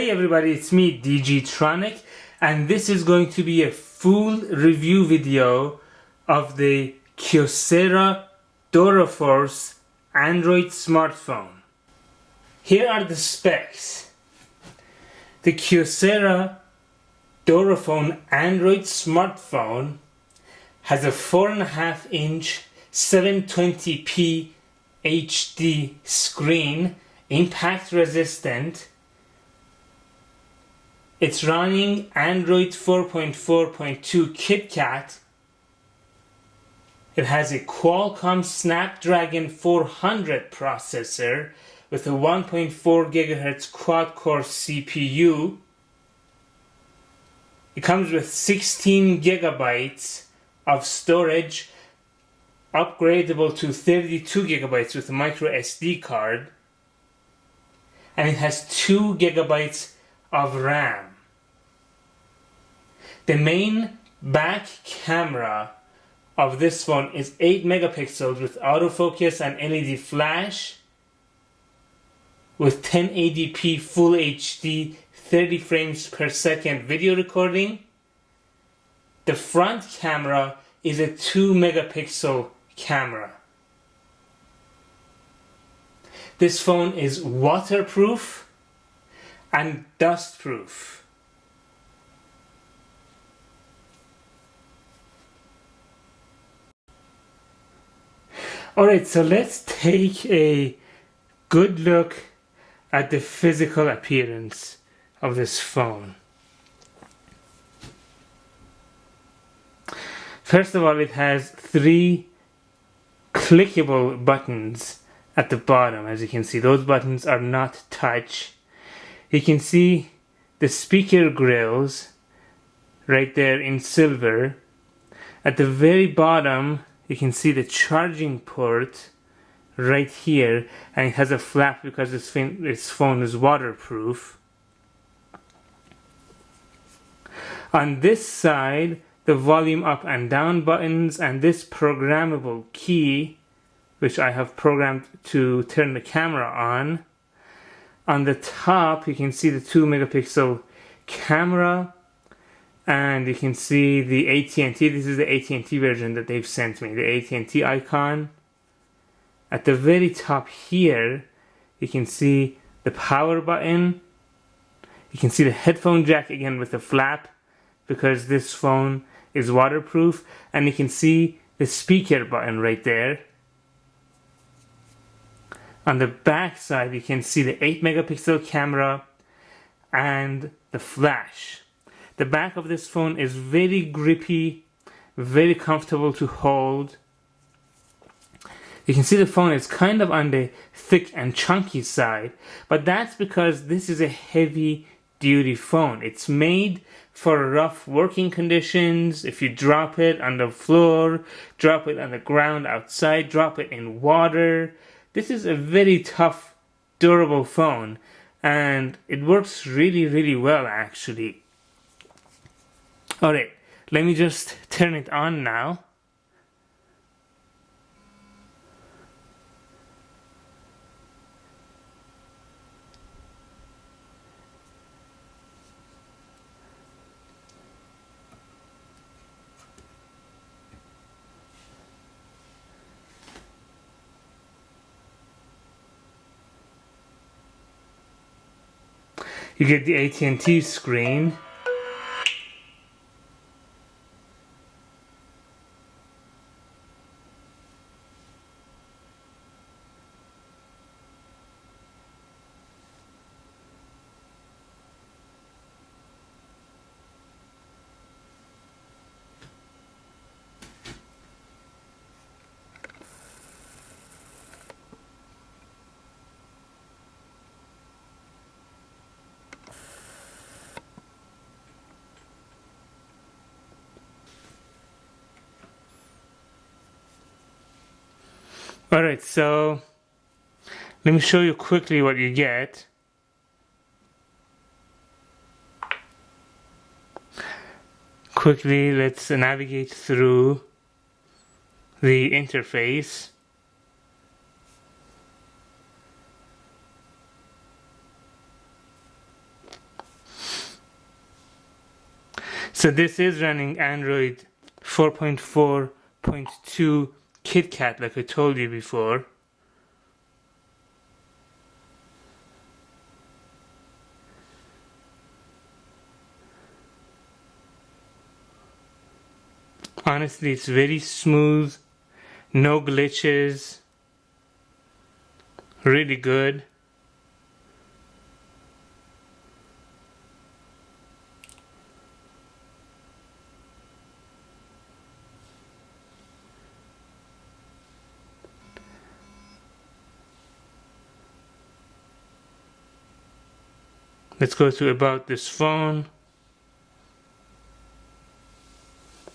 Hey everybody, it's me DGtronic, and this is going to be a full review video of the KYOCERA DuraForce Android smartphone. Here are the specs. The KYOCERA DuraForce Android smartphone has a 4.5-inch 720p HD screen, impact resistant. It's running Android 4.4.2 KitKat. It has a Qualcomm Snapdragon 400 processor with a 1.4 GHz quad-core CPU. It comes with 16 GB of storage, upgradable to 32 GB with a micro SD card. And it has 2 GB of RAM. The main back camera of this phone is 8 megapixels with autofocus and LED flash with 1080p Full HD 30 frames per second video recording. The front camera is a 2 megapixel camera. This phone is waterproof and dustproof. Alright, so let's take a good look at the physical appearance of this phone. First of all, it has 3 clickable buttons at the bottom. As you can see, those buttons are not touch. You can see the speaker grills right there in silver. At the very bottom, you can see the charging port right here, and it has a flap because this phone is waterproof. On this side, the volume up and down buttons and this programmable key, which I have programmed to turn the camera on. On the top, you can see the 2 megapixel camera, and you can see the AT&T. This is the AT&T version that they've sent me, the AT&T icon. At the very top here, you can see the power button. You can see the headphone jack again with the flap because this phone is waterproof, and you can see the speaker button right there. On the back side, you can see the 8 megapixel camera and the flash. The back of this phone is very grippy, very comfortable to hold. You can see the phone is kind of on the thick and chunky side, but that's because this is a heavy duty phone. It's made for rough working conditions. If you drop it on the floor, drop it on the ground outside, drop it in water. This is a very tough, durable phone, and it works really, really well actually. Alright, let me just turn it on now. You get the AT&T screen. Alright, so let me show you quickly what you get. Quickly, let's navigate through the interface. So this is running Android 4.4.2 KitKat, like I told you before. Honestly, it's very smooth, no glitches, really good. Let's go to about this phone.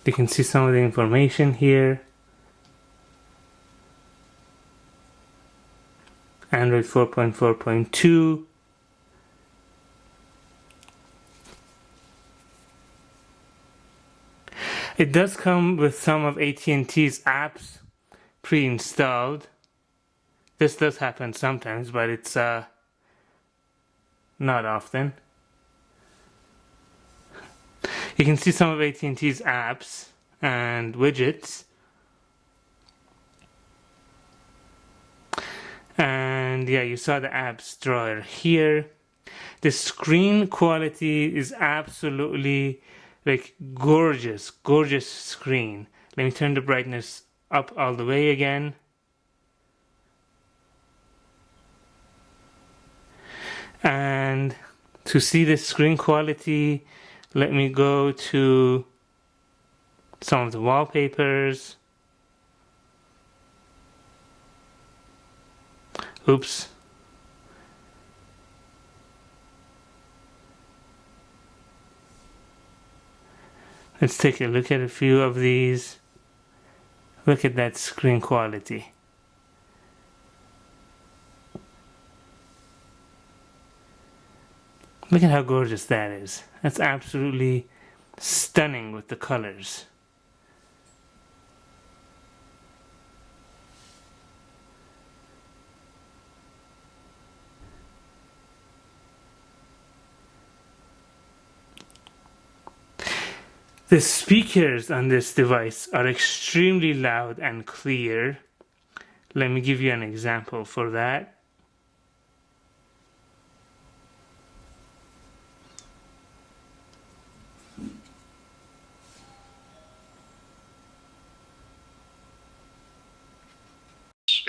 You can see some of the information here. Android 4.4.2. It does come with some of AT&T's apps pre-installed. This does happen sometimes, but it's not often. You can see some of AT&T's apps and widgets. And yeah, you saw the apps drawer here. The screen quality is absolutely like gorgeous screen. Let me turn the brightness up all the way again. And to see the screen quality, let me go to some of the wallpapers. Oops. Let's take a look at a few of these. Look at that screen quality. Look at how gorgeous that is. That's absolutely stunning with the colors. The speakers on this device are extremely loud and clear. Let me give you an example for that.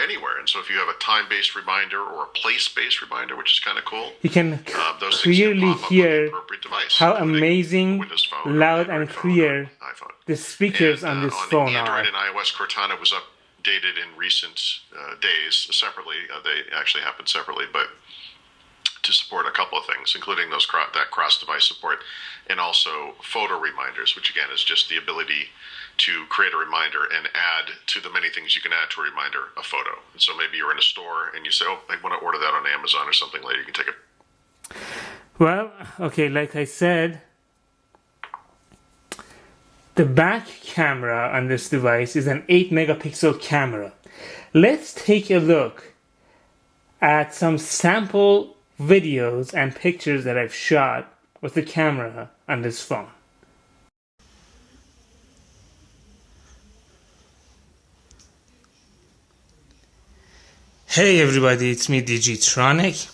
Anywhere, and so if you have a time-based reminder or a place-based reminder, which is kind of cool, you can clearly hear how amazing, loud and clear the speakers on this phone are. On Android and iOS, Cortana was updated in recent days separately. They actually happened separately, but to support a couple of things, including that cross-device support, and also photo reminders, which again is just the ability to create a reminder and add to the many things you can add to a reminder a photo. And so maybe you're in a store and you say, oh, I want to order that on Amazon or something later. You can take it. Well, okay, like I said, the back camera on this device is an 8 megapixel camera. Let's take a look at some sample videos and pictures that I've shot with the camera on this phone. Hey everybody, it's me Digitronic,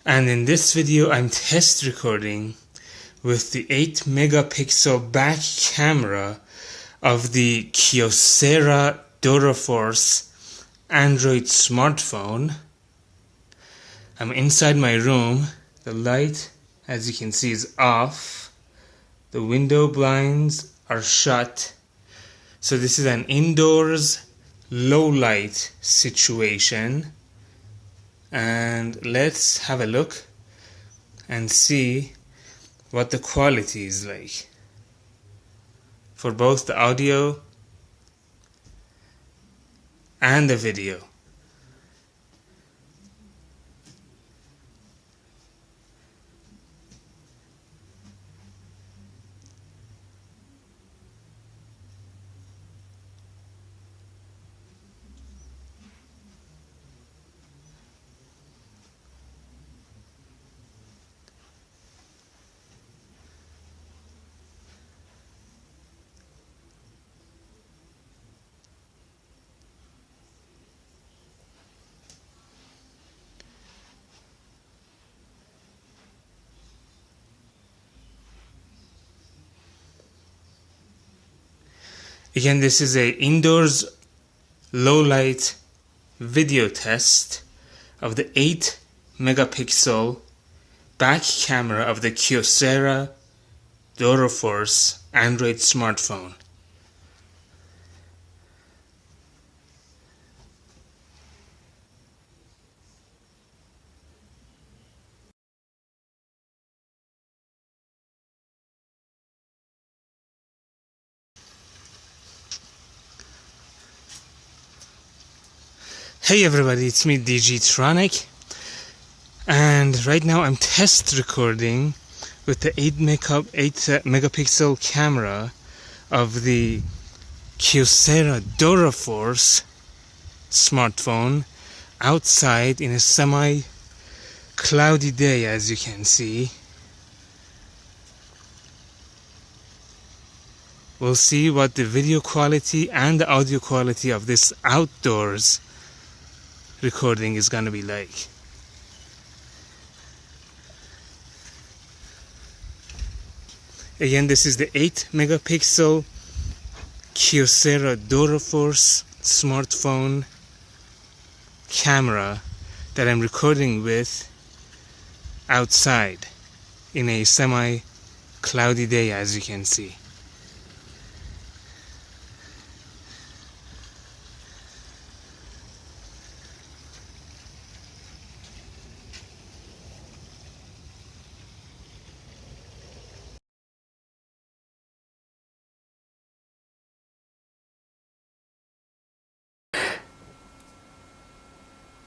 and in this video I'm test recording with the 8 megapixel back camera of the KYOCERA DuraForce Android smartphone. I'm inside my room. The light, as you can see, is off. The window blinds are shut. So this is an indoors low light situation, and let's have a look and see what the quality is like for both the audio and the video. Again, this is a indoors low light video test of the 8 megapixel back camera of the KYOCERA DuraForce Android smartphone. Hey everybody, it's me DGtronic, and right now I'm test recording with the 8 megapixel camera of the Kyocera DuraForce smartphone outside in a semi-cloudy day, as you can see. We'll see what the video quality and the audio quality of this outdoors recording is gonna be like. Again, this is the 8 megapixel Kyocera DuraForce smartphone camera that I'm recording with outside in a semi-cloudy day, as you can see.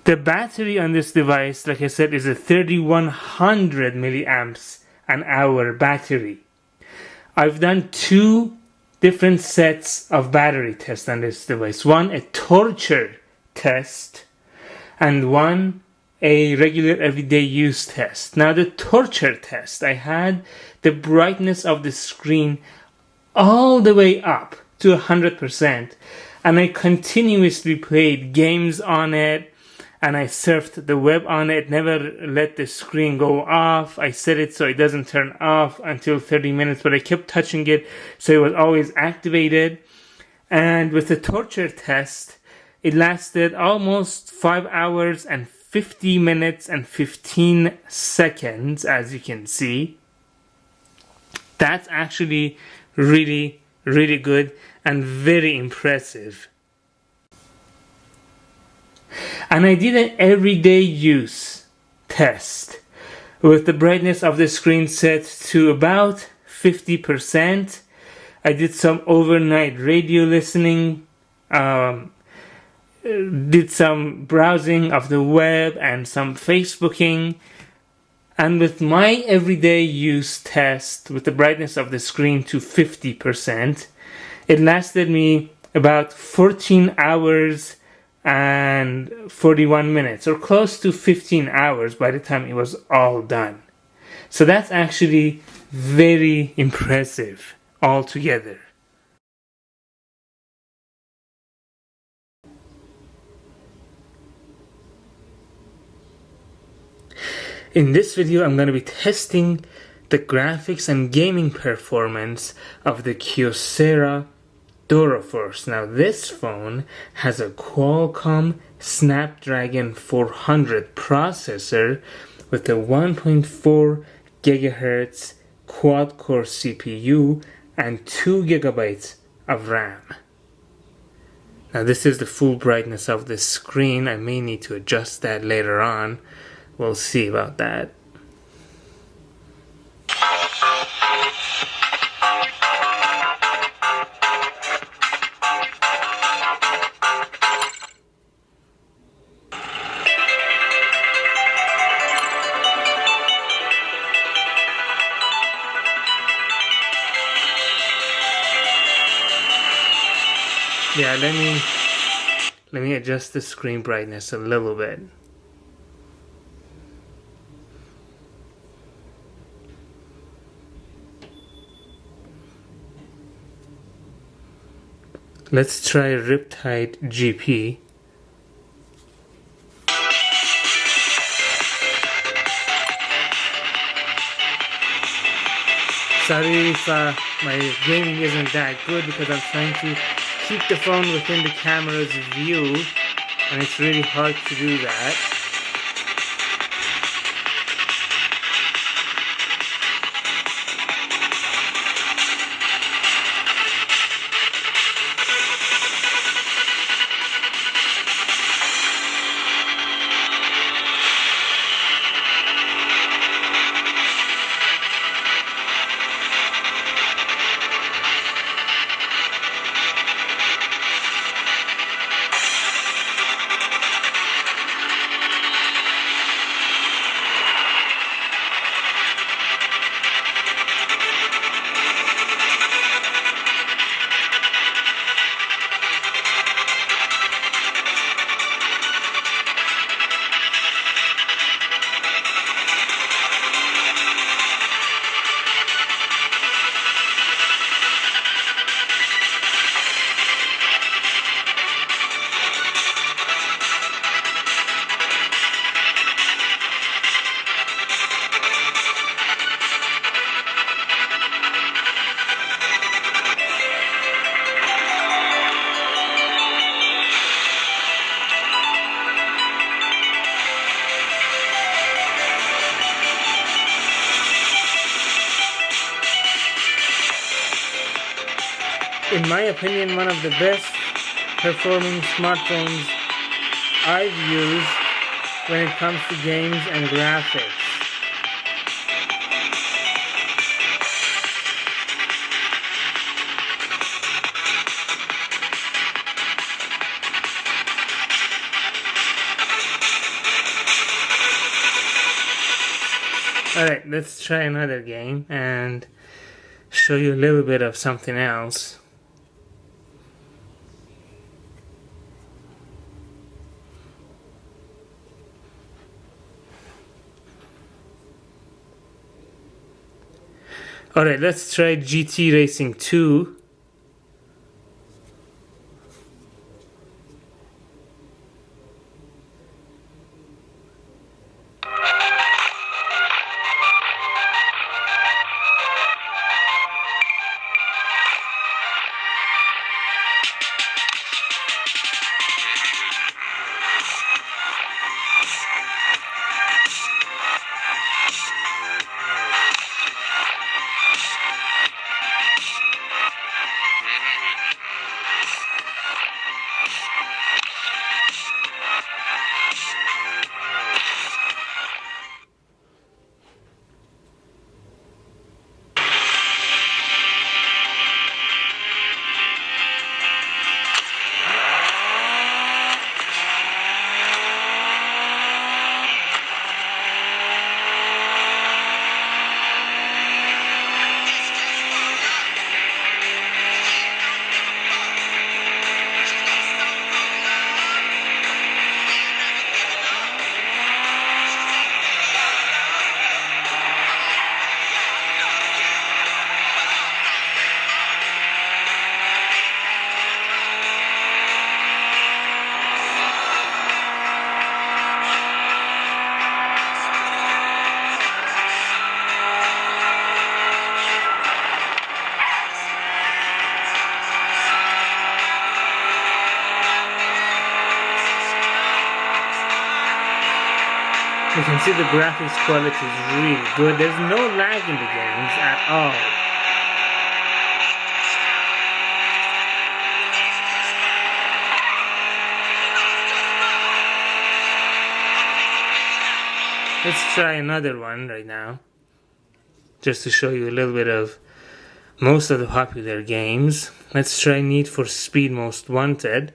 The battery on this device, like I said, is a 3100 milliamps an hour battery. I've done 2 different sets of battery tests on this device. One, a torture test, and one, a regular everyday use test. Now the torture test, I had the brightness of the screen all the way up to 100%, and I continuously played games on it, and I surfed the web on it, never let the screen go off. I set it so it doesn't turn off until 30 minutes, but I kept touching it so it was always activated. And with the torture test, it lasted almost 5 hours and 50 minutes and 15 seconds, as you can see. That's actually really, really good and very impressive. And I did an everyday use test with the brightness of the screen set to about 50%. I did some overnight radio listening, did some browsing of the web and some Facebooking. And with my everyday use test with the brightness of the screen to 50%, it lasted me about 14 hours and 41 minutes, or close to 15 hours by the time it was all done. So that's actually very impressive altogether. In this video, I'm going to be testing the graphics and gaming performance of the Kyocera DuraForce. Now this phone has a Qualcomm Snapdragon 400 processor with a 1.4 GHz quad-core CPU and 2 GB of RAM. Now this is the full brightness of the screen. I may need to adjust that later on. We'll see about that. Yeah, let me adjust the screen brightness a little bit. Let's try Riptide GP. sorry if my gaming isn't that good, because I'm trying to keep the phone within the camera's view, and it's really hard to do that. In my opinion, one of the best performing smartphones I've used when it comes to games and graphics. Alright, let's try another game and show you a little bit of something else. Alright, let's try GT Racing 2. You can see the graphics quality is really good. There's no lag in the games at all. Let's try another one right now, just to show you a little bit of most of the popular games. Let's try Need for Speed Most Wanted.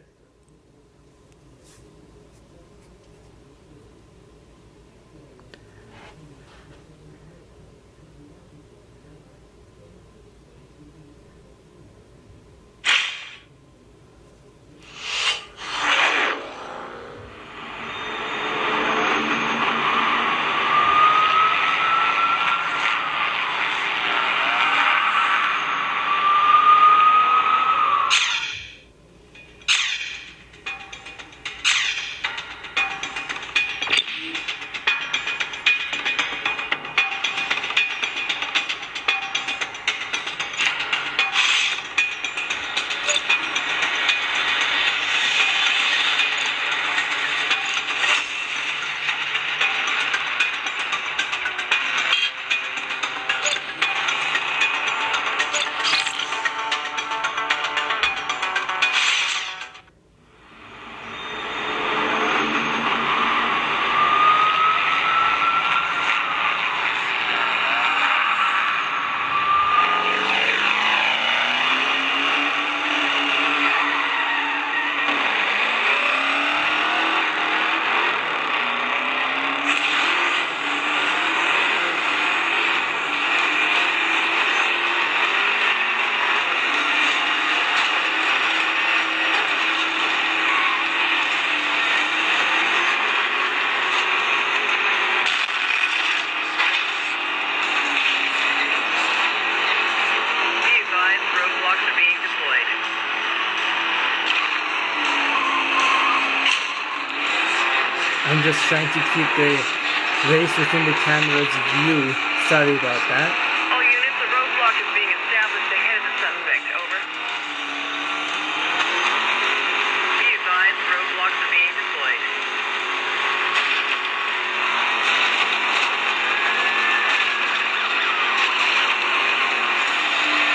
I'm just trying to keep the race within the camera's view. Sorry about that. All units, a roadblock is being established ahead of the suspect. Over. Be advised, roadblocks are being deployed.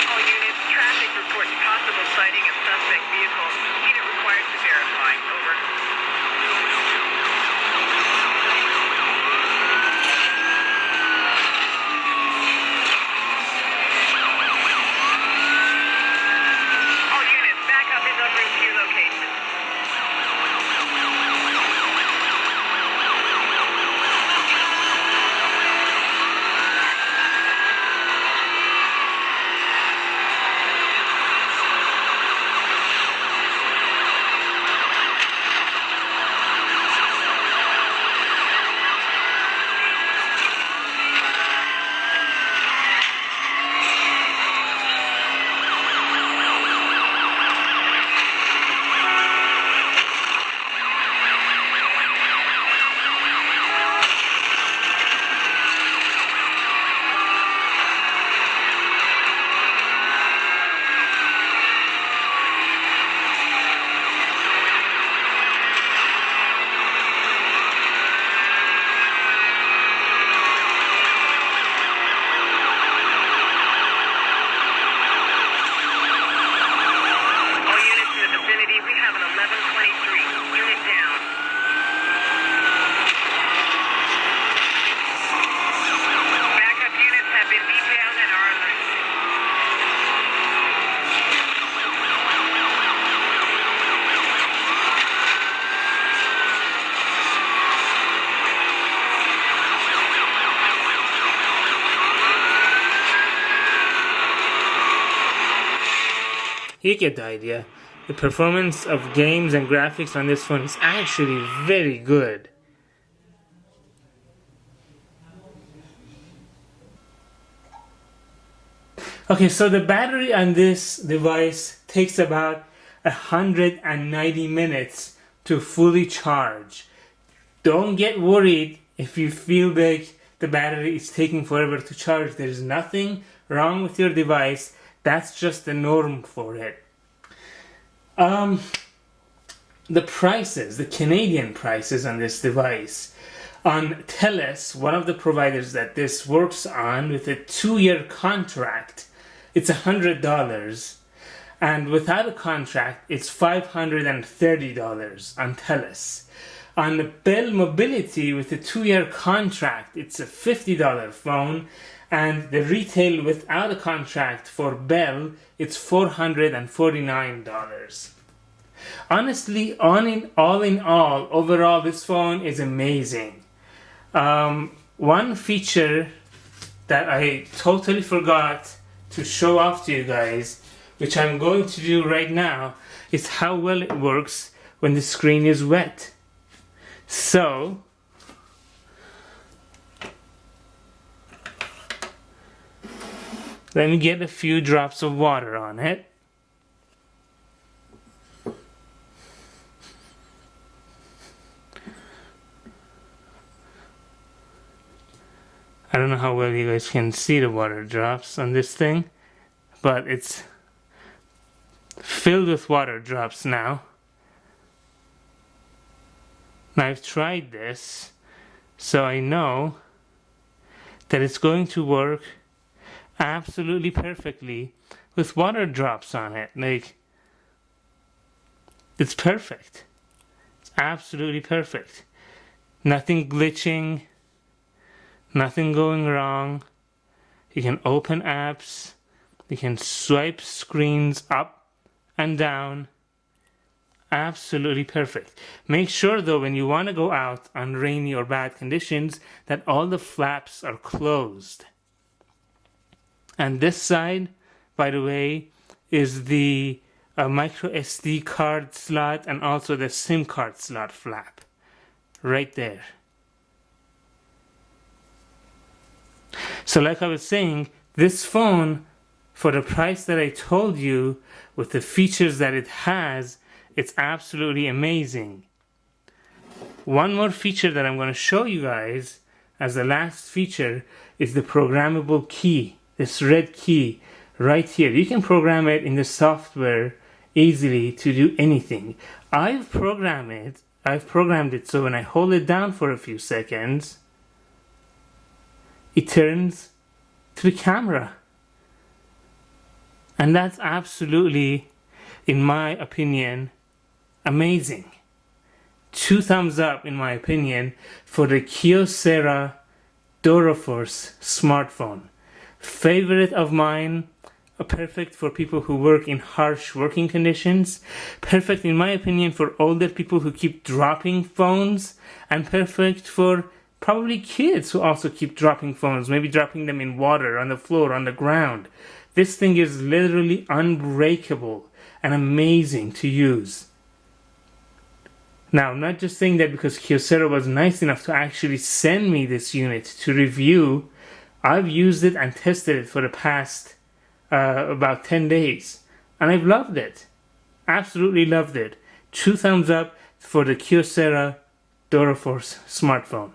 All units, traffic reports possible sighting of suspect vehicle. Unit required to verify. Over. All units, backup is en route to your location. All units in the vicinity, we have an 1123. Unit down. Backup units have been detailed and are en route. You get the idea. The performance of games and graphics on this phone is actually very good. Okay, so the battery on this device takes about 190 minutes to fully charge. Don't get worried if you feel like the battery is taking forever to charge. There's nothing wrong with your device. That's just the norm for it. The prices, the Canadian prices on this device. On TELUS, one of the providers that this works on, with a 2-year contract, it's $100. And without a contract, it's $530 on TELUS. On the Bell Mobility, with a 2-year contract, it's a $50 phone. And the retail without a contract for Bell, it's $449. Honestly, all in all, overall, this phone is amazing. One feature that I totally forgot to show off to you guys, which I'm going to do right now, is how well it works when the screen is wet. So, let me get a few drops of water on it. I don't know how well you guys can see the water drops on this thing, but it's filled with water drops now. Now I've tried this, so I know that it's going to work absolutely perfectly with water drops on it. Like, it's perfect. It's absolutely perfect. Nothing glitching, nothing going wrong. You can open apps, you can swipe screens up and down. Absolutely perfect. Make sure though, when you want to go out on rainy or bad conditions, that all the flaps are closed. And this side, by the way, is the micro SD card slot and also the SIM card slot flap. Right there. So like I was saying, this phone, for the price that I told you, with the features that it has, it's absolutely amazing. one more feature that I'm going to show you guys as the last feature is the programmable key. This red key right here. You can program it in the software easily to do anything. I've programmed it so when I hold it down for a few seconds, it turns to the camera. And that's absolutely, in my opinion, amazing. 2 thumbs up, in my opinion, for the KYOCERA DuraForce smartphone. Favorite of mine, perfect for people who work in harsh working conditions, perfect in my opinion for older people who keep dropping phones, and perfect for probably kids who also keep dropping phones, maybe dropping them in water, on the floor, on the ground. This thing is literally unbreakable and amazing to use. Now, I'm not just saying that because Kyocera was nice enough to actually send me this unit to review. I've used it and tested it for the past about 10 days. And I've loved it. Absolutely loved it. 2 thumbs up for the Kyocera DuraForce smartphone.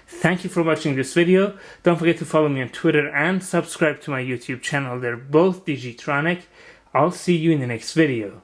Thank you for watching this video. Don't forget to follow me on Twitter and subscribe to my YouTube channel. They're both Digitronic. I'll see you in the next video.